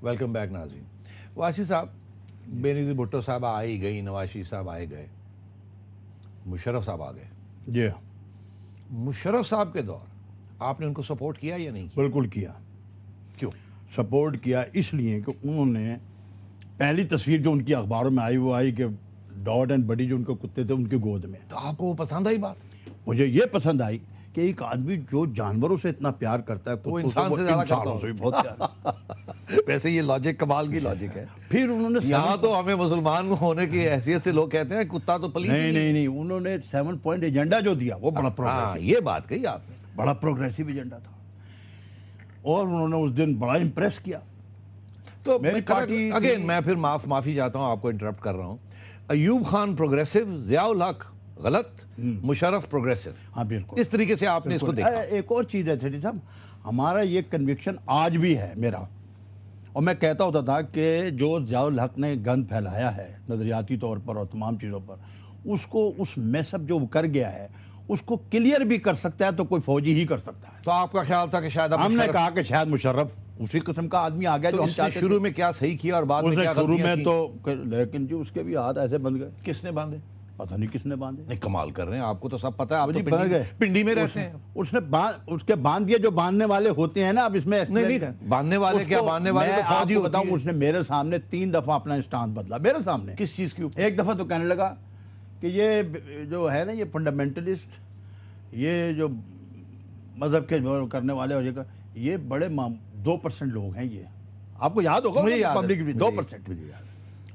Welcome back ناظرین. واسی صاحب, بینظیر بھٹو صاحب آئی گئی, نواز شریف صاحب آئے گئے, مشرف صاحب آ گئے. جی مشرف صاحب کے دور آپ نے ان کو سپورٹ کیا یا نہیں کیا؟ بالکل کیا. کیوں سپورٹ کیا اس لیے کہ انہوں نے پہلی تصویر جو ان کی اخباروں میں آئی وہ آئی کہ ڈاٹ اینڈ بڈی جو ان کے کتے تھے ان کی گود میں. تو آپ کو وہ پسند آئی بات؟ مجھے یہ پسند آئی کہ ایک آدمی جو جانوروں سے اتنا پیار کرتا ہے تو وہ انسان سے زیادہ کرتا انسانوں سے بھی بہت پیار. ویسے یہ لاجک کمال کی لاجک ہے. پھر انہوں نے یہاں تو ہمیں مسلمان ہونے کی حیثیت سے لوگ کہتے ہیں کتا تو پلیت ہی نہیں انہوں نے 7 پوائنٹ ایجنڈا جو دیا وہ بڑا پروگریسو, یہ بات کہی آپ نے, بڑا پروگریسو ایجنڈا تھا اور انہوں نے اس دن بڑا امپریس کیا. تو میری پارٹی اگین میں پھر معافی چاہتا ہوں, آپ کو انٹرپٹ کر رہا ہوں. ایوب خان پروگریسو, ضیاء الحق غلط, مشرف پروگریسو. ہاں بالکل اس طریقے سے آپ نے اس کو دیکھا. ایک اور چیز ہے سیٹھی صاحب, ہمارا یہ کنوکشن آج بھی ہے میرا, اور میں کہتا ہوتا تھا کہ جو ضیاء الحق نے گند پھیلایا ہے نظریاتی طور پر اور تمام چیزوں پر, اس کو اس میس اپ جو کر گیا ہے اس کو کلیئر بھی کر سکتا ہے تو کوئی فوجی ہی کر سکتا ہے. تو آپ کا خیال تھا کہ شاید ہم نے کہا کہ شاید مشرف اسی قسم کا آدمی آ گیا جو ہم چاہتے تھے. شروع میں کیا صحیح کیا اور بعد میں کیا شروع میں کی؟ تو لیکن جو اس کے بھی ہاتھ ایسے بند گئے. کس نے باندھے؟ پتہ نہیں کس نے باندھے. نہیں کمال کر رہے ہیں, آپ کو تو سب پتہ ہے, آپ تو بند گئے پنڈی میں رہتے ہیں. اس نے اس کے باندھ دیا جو باندھنے والے ہوتے ہیں نا. اب اس میں نہیں باندھنے والے کیا, باندھنے والے تو فوجی ہوتے ہیں. بتاؤں اس نے میرے سامنے 3 دفعہ اپنا اسٹانس بدلا میرے سامنے. کس چیز کی اوپر؟ ایک دفعہ تو کہنے لگا کہ یہ جو ہے نا یہ فنڈامنٹلسٹ, یہ جو مذہب کے کرنے والے اور یہ بڑے 2% لوگ ہیں. یہ آپ کو یاد ہوگا پبلک 2%.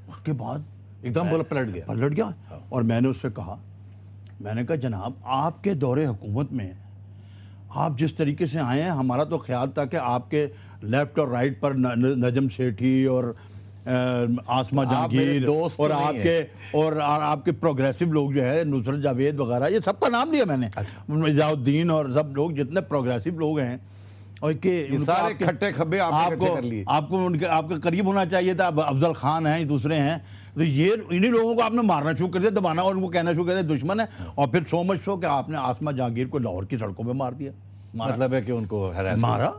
اس کے بعد ایک دم پلٹ گیا. اور میں نے اس سے کہا, میں نے کہا جناب آپ کے دور حکومت میں آپ جس طریقے سے آئے ہیں, ہمارا تو خیال تھا کہ آپ کے لیفٹ اور رائٹ پر نجم سیٹھی اور آسمہ جہانگیر اور آپ کے پروگریسو لوگ جو ہے نصرت جاوید وغیرہ, یہ سب کا نام لیا میں نے, ضیاء الدین اور سب لوگ جتنے پروگریسو لوگ ہیں, اور کہ سارے کھٹے کھبے آپ کو آپ کے قریب ہونا چاہیے تھا. افضل خان ہیں, دوسرے ہیں, تو یہ انہی لوگوں کو آپ نے مارنا شروع کر دیا, دبانا, اور ان کو کہنا شروع کر دیا دشمن ہے. اور پھر سو مچ سو کہ آپ نے آسمہ جہانگیر کو لاہور کی سڑکوں پہ مار دیا. مطلب ہے کہ ان کو مارا.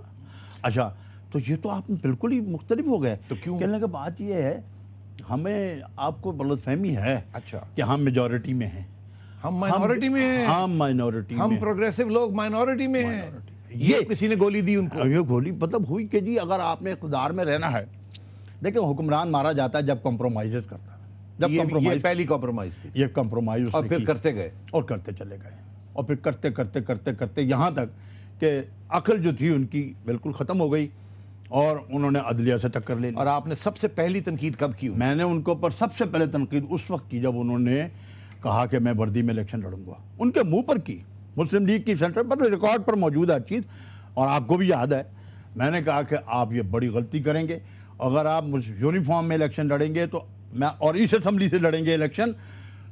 اچھا تو یہ تو آپ بالکل ہی مختلف ہو گئے. تو کیوں؟ کہنے کا بات یہ ہے, ہمیں آپ کو غلط فہمی ہے اچھا کہ ہم میجورٹی میں ہیں. ہم مائنورٹی میں ہیں. ہم مائنورٹی میں, ہم پروگریسو لوگ مائنورٹی میں ہیں. یہ کسی نے گولی دی ان کو؟ یہ گولی مطلب ہوئی کہ جی اگر آپ نے اقتدار میں رہنا ہے, دیکھیں حکمران مارا جاتا ہے جب کمپرومائز کرتا ہے. جب یہ پہلی کمپرومائز تھی. یہ کمپرومائز اور پھر کرتے گئے اور کرتے چلے گئے, اور پھر کرتے کرتے کرتے کرتے یہاں تک کہ عقل جو تھی ان کی بالکل ختم ہو گئی اور انہوں نے عدلیہ سے ٹکر لے لی. اور آپ نے سب سے پہلی تنقید کب کی؟ میں نے ان کو پر سب سے پہلے تنقید اس وقت کی جب انہوں نے کہا کہ میں وردی میں الیکشن لڑوں گا. ان کے منہ پر کی, مسلم لیگ کی سینٹر پر ریکارڈ پر موجود ہے چیز, اور آپ کو بھی یاد ہے. میں نے کہا کہ آپ یہ بڑی غلطی کریں گے, اگر آپ یونیفارم میں الیکشن لڑیں گے تو میں, اور اس اسمبلی سے لڑیں گے الیکشن,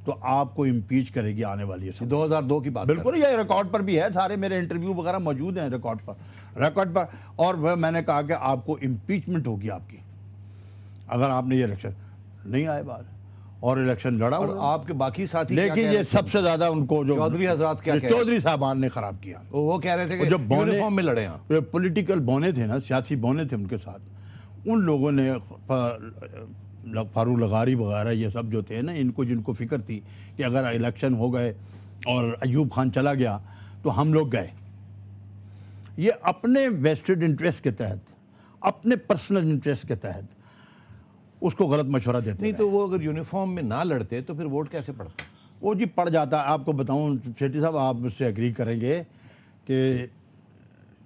تو آپ کو امپیچ کرے گی آنے والی ہے. 2002 کی بات بالکل, یہ ریکارڈ پر بھی ہے, سارے میرے انٹرویو وغیرہ موجود ہیں ریکارڈ پر. اور میں نے کہا کہ آپ کو امپیچمنٹ ہوگی آپ کی اگر آپ نے یہ الیکشن نہیں آئے باہر, اور الیکشن لڑا. اور آپ کے باقی ساتھی, لیکن یہ سب سے زیادہ ان کو جو چودھری حضرات کیا چودھری صاحبان نے خراب کیا. وہ کہہ رہے تھے کہ جب یونیفارم میں لڑے ہیں, پولیٹیکل بونے تھے نا, سیاسی بونے تھے ان کے ساتھ, ان لوگوں نے فاروق لغاری وغیرہ یہ سب جو تھے نا, ان کو جن کو فکر تھی کہ اگر الیکشن ہو گئے اور ایوب خان چلا گیا تو ہم لوگ گئے. یہ اپنے ویسٹڈ انٹرسٹ کے تحت, اپنے پرسنل انٹرسٹ کے تحت اس کو غلط مشورہ دیتے. نہیں تو وہ اگر یونیفارم میں نہ لڑتے تو پھر ووٹ کیسے پڑتا؟ وہ جی پڑ جاتا. آپ کو بتاؤں سیٹھی صاحب, آپ مجھ سے ایگری کریں گے کہ,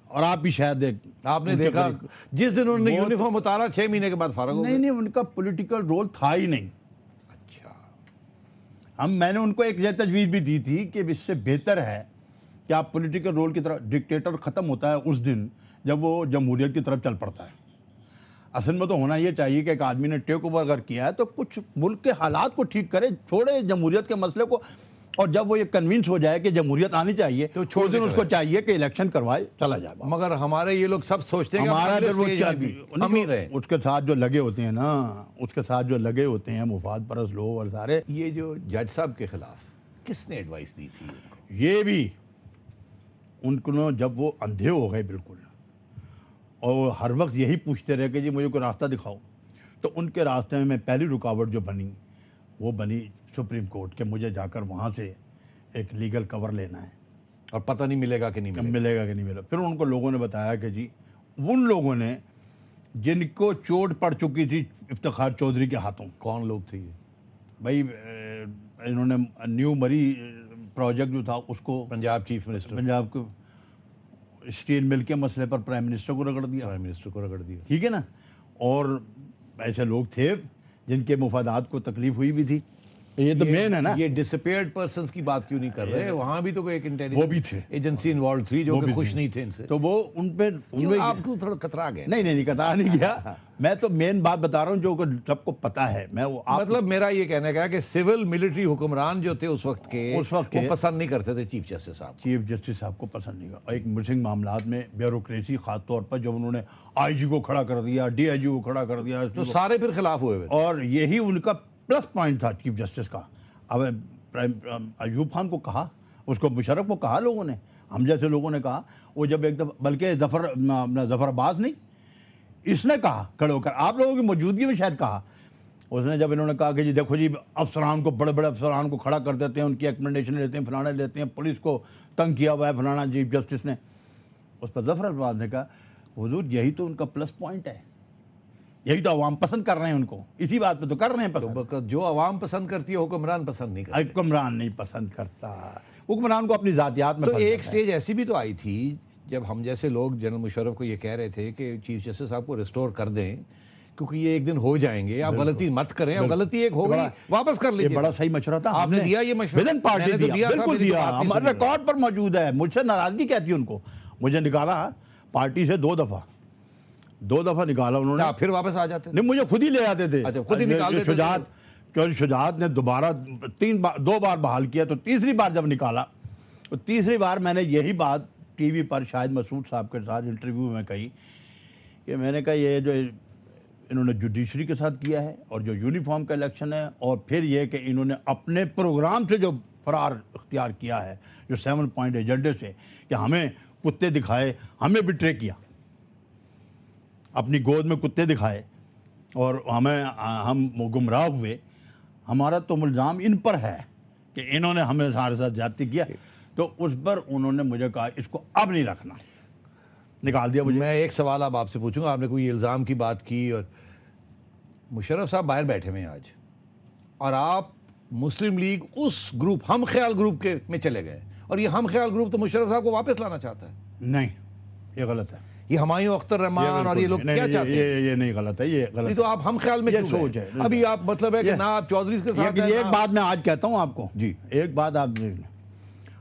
اور آپ بھی شاید آپ نے دیکھا جس دن انہوں نے یونیفارم اتارا 6 مہینے کے بعد فارغ ہو گئے. نہیں ان کا پولیٹیکل رول تھا ہی نہیں. اچھا, میں نے ان کو ایک یہ تجویز بھی دی تھی کہ اس سے بہتر ہے کہ آپ پولیٹیکل رول کی طرف, ڈکٹیٹر ختم ہوتا ہے اس دن جب وہ جمہوریت کی طرف چل پڑتا ہے. اصل میں تو ہونا یہ چاہیے کہ ایک آدمی نے ٹیک اوور اگر کیا ہے تو کچھ ملک کے حالات کو ٹھیک کرے, چھوڑے جمہوریت کے مسئلے کو, اور جب وہ یہ کنونس ہو جائے کہ جمہوریت آنی چاہیے تو چھوڑ دیں. اس کو چاہیے کہ الیکشن کروائے, چلا جائے. مگر ہمارے یہ لوگ سب سوچتے ہیں ہمارا اس کے ساتھ جو لگے ہوتے ہیں نا, اس کے ساتھ جو لگے ہوتے ہیں مفاد پرست لوگ اور سارے. یہ جو جج صاحب کے خلاف کس نے ایڈوائس دی تھی یہ بھی ان کو, جب وہ اندھے ہو گئے بالکل, اور ہر وقت یہی پوچھتے رہے کہ جی مجھے کوئی راستہ دکھاؤ. تو ان کے راستے میں پہلی رکاوٹ جو بنی وہ بنی سپریم کورٹ کہ مجھے جا کر وہاں سے ایک لیگل کور لینا ہے اور پتہ نہیں ملے گا کہ نہیں ملے گا. ملے گا کہ نہیں ملے گا. پھر ان کو لوگوں نے بتایا کہ جی ان لوگوں نے جن کو چوٹ پڑ چکی تھی افتخار چودھری کے ہاتھوں. کون لوگ تھے یہ؟ بھائی انہوں نے نیو مری پروجیکٹ جو تھا اس کو پنجاب چیف منسٹر، پنجاب کو اسٹیل مل کے مسئلے پر پرائم منسٹر کو رگڑ دیا. پرائم منسٹر کو رگڑ دیا. ٹھیک ہے نا. اور ایسے لوگ تھے جن کے مفادات کو تکلیف ہوئی بھی تھی. یہ تو مین ہے نا. یہ ڈس اپیئرڈ پرسنس کی بات کیوں نہیں کر رہے؟ وہاں بھی تو کوئی ایک وہ بھی انٹیلیجنس تھے. ایجنسی انوالو تھی جو کہ خوش نہیں تھے ان سے. تو وہ ان پہ آپ کو تھوڑا کترا گئے. نہیں کترا نہیں گیا. میں تو مین بات بتا رہا ہوں جو سب کو پتا ہے. میں وہ مطلب میرا یہ کہنے کا ہے کہ سول ملٹری حکمران جو تھے اس وقت کے وہ پسند نہیں کرتے تھے چیف جسٹس صاحب. چیف جسٹس صاحب کو پسند نہیں کرا. ایک مسنگ معاملات میں بیوروکریسی خاص طور پر جب انہوں نے آئی جی کو کھڑا کر دیا, ڈی آئی جی کو کھڑا کر دیا, تو سارے پھر خلاف ہوئے ہوئے. اور یہی ان کا پلس پوائنٹ تھا چیف جسٹس کا. اب ایوب خان کو کہا, اس کو مشرف کو کہا لوگوں نے, ہم جیسے لوگوں نے کہا. وہ جب ایک دفعہ بلکہ ظفر عباس نہیں, اس نے کہا کھڑے ہو کر, آپ لوگوں کی موجودگی میں شاید کہا, اس نے جب انہوں نے کہا کہ جی دیکھو جی افسران کو, بڑے بڑے افسران کو کھڑا کر دیتے ہیں, ان کی ایکمنڈیشن لیتے ہیں, فلانے لیتے ہیں, پولیس کو تنگ کیا ہوا ہے فلانا چیف جسٹس نے. اس پر ظفر عباس نے کہا حضور یہی تو ان کا پلس پوائنٹ ہے, یہی تو عوام پسند کر رہے ہیں ان کو, اسی بات پہ تو کر رہے ہیں پسند. جو عوام پسند کرتی ہے حکمران پسند نہیں کرتا. حکمران نہیں پسند کرتا, حکمران کو اپنی ذاتیات میں. تو ایک سٹیج ایسی بھی تو آئی تھی جب ہم جیسے لوگ جنرل مشرف کو یہ کہہ رہے تھے کہ چیف جسٹس صاحب کو ریسٹور کر دیں کیونکہ یہ ایک دن ہو جائیں گے, آپ غلطی مت کریں, اب غلطی ایک ہو گئی واپس کر لیجیے. یہ بڑا صحیح مشورہ تھا. آپ نے دیا یہ مشورہ؟ ودن پارٹی دیا, بالکل دیا, ہمارے ریکارڈ پر موجود ہے. مجھ سے ناراضگی کہتی ہے ان کو, مجھے نکالا پارٹی سے دو دفعہ نکالا انہوں نے. پھر واپس آ جاتے؟ نہیں, مجھے خود ہی لے آتے تھے. اچھا, خود ہی نکال دیتے. شجاعت نے دوبارہ 2 بار بحال کیا, تو تیسری بار جب نکالا تو تیسری بار میں نے یہی بات ٹی وی پر شاہد مسعود صاحب کے ساتھ انٹرویو میں کہی کہ میں نے کہا یہ جو انہوں نے جوڈیشری کے ساتھ کیا ہے اور جو یونیفارم کا الیکشن ہے, اور پھر یہ کہ انہوں نے اپنے پروگرام سے جو فرار اختیار کیا ہے, جو 7 پوائنٹ ایجنڈے سے, کہ ہمیں کتے دکھائے, ہمیں بٹرے کیا, اپنی گود میں کتے دکھائے اور ہم گمراہ ہوئے. ہمارا تو الزام ان پر ہے کہ انہوں نے ہمیں ہمارے ساتھ زیادتی کیا. تو اس پر انہوں نے مجھے کہا اس کو اب نہیں رکھنا, نکال دیا مجھے. میں ایک سوال اب آپ سے پوچھوں گا, آپ نے کوئی الزام کی بات کی اور مشرف صاحب باہر بیٹھے ہوئے ہیں آج, اور آپ مسلم لیگ اس گروپ ہم خیال گروپ کے میں چلے گئے, اور یہ ہم خیال گروپ تو مشرف صاحب کو واپس لانا چاہتا ہے. نہیں, یہ غلط ہے. یہ ہمایوں اختر رحمان اور یہ لوگ کیا چاہتے ہیں؟ یہ نہیں غلط ہے, یہ غلط ہے. تو آپ ہم خیال میں یہ سوچ ہے. ابھی آپ مطلب ہے کہ نہ آپ چودھری کے ساتھ. ایک بات میں آج کہتا ہوں آپ کو جی, ایک بات آپ دیکھ لیں,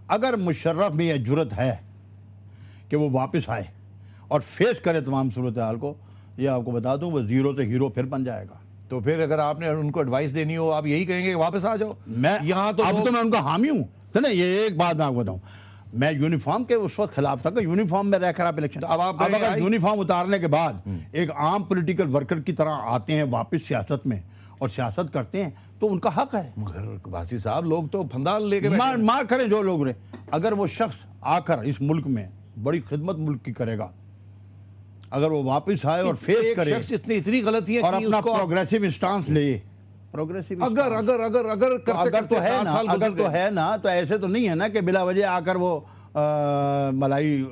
اگر مشرف میں یہ جرت ہے کہ وہ واپس آئے اور فیس کرے تمام صورتحال کو, یہ آپ کو بتا دوں وہ زیرو سے ہیرو پھر بن جائے گا. تو پھر اگر آپ نے ان کو ایڈوائس دینی ہو, آپ یہی کہیں گے کہ واپس آ جاؤ. میں یہاں تو اب تو میں ان کا حامی ہوں. نہیں, یہ ایک بات میں آپ کو بتاؤں, میں یونیفارم کے اس وقت خلاف تھا کہ یونیفارم میں رہ کر آپ الیکشن. اب اگر یونیفارم اتارنے کے بعد ایک عام پولیٹیکل ورکر کی طرح آتے ہیں واپس سیاست میں اور سیاست کرتے ہیں تو ان کا حق ہے. مگر باسی صاحب لوگ تو پھندال لے کے مار کریں جو لوگ رہے, اگر وہ شخص آ کر اس ملک میں بڑی خدمت ملک کی کرے گا, اگر وہ واپس آئے اور فیس کرے اتنی غلطی اور اپنا پروگریسو اسٹانس لے, اگر تو ہے نا, تو ایسے تو نہیں ہے نا کہ بلا وجہ آ کر وہ ملائی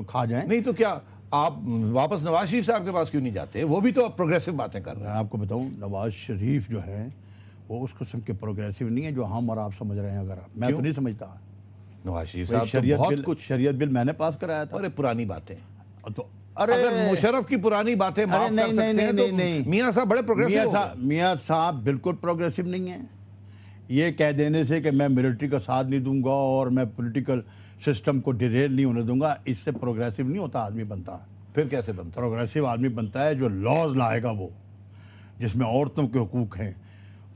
کھا جائیں. نہیں تو کیا آپ واپس نواز شریف صاحب کے پاس کیوں نہیں جاتے؟ وہ بھی تو پروگریسو باتیں کر رہے ہیں. آپ کو بتاؤں, نواز شریف جو ہے وہ اس قسم کے پروگریسو نہیں ہے جو ہم اور آپ سمجھ رہے ہیں. اگر میں تو نہیں سمجھتا. نواز شریف صاحب شریعت بل میں نے پاس کرایا تھا. ارے پرانی باتیں, تو اگر مشرف کی پرانی باتیں معاف کر سکتے ہیں تو میاں صاحب بڑے پروگریسو. میاں صاحب بالکل پروگریسو نہیں ہیں. یہ کہہ دینے سے کہ میں ملٹری کا ساتھ نہیں دوں گا اور میں پولیٹیکل سسٹم کو ڈیریل نہیں ہونے دوں گا, اس سے پروگریسو نہیں ہوتا آدمی بنتا. پھر کیسے بنتا؟ پروگریسو آدمی بنتا ہے جو لاز لائے گا, وہ جس میں عورتوں کے حقوق ہیں,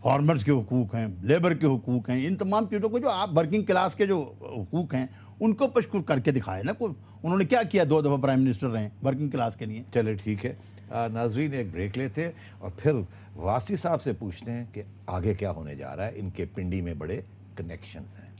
فارمرز کے حقوق ہیں, لیبر کے حقوق ہیں, ان تمام چیزوں کو جو آپ ورکنگ کلاس کے جو حقوق ہیں ان کو پشکر کر کے دکھائے نا. انہوں نے کیا کیا, 2 دفعہ پرائم منسٹر رہے ورکنگ کلاس کے لیے. چلے ٹھیک ہے ناظرین, ایک بریک لیتے ہیں اور پھر واسی صاحب سے پوچھتے ہیں کہ آگے کیا ہونے جا رہا ہے. ان کے پنڈی میں بڑے کنیکشنز ہیں.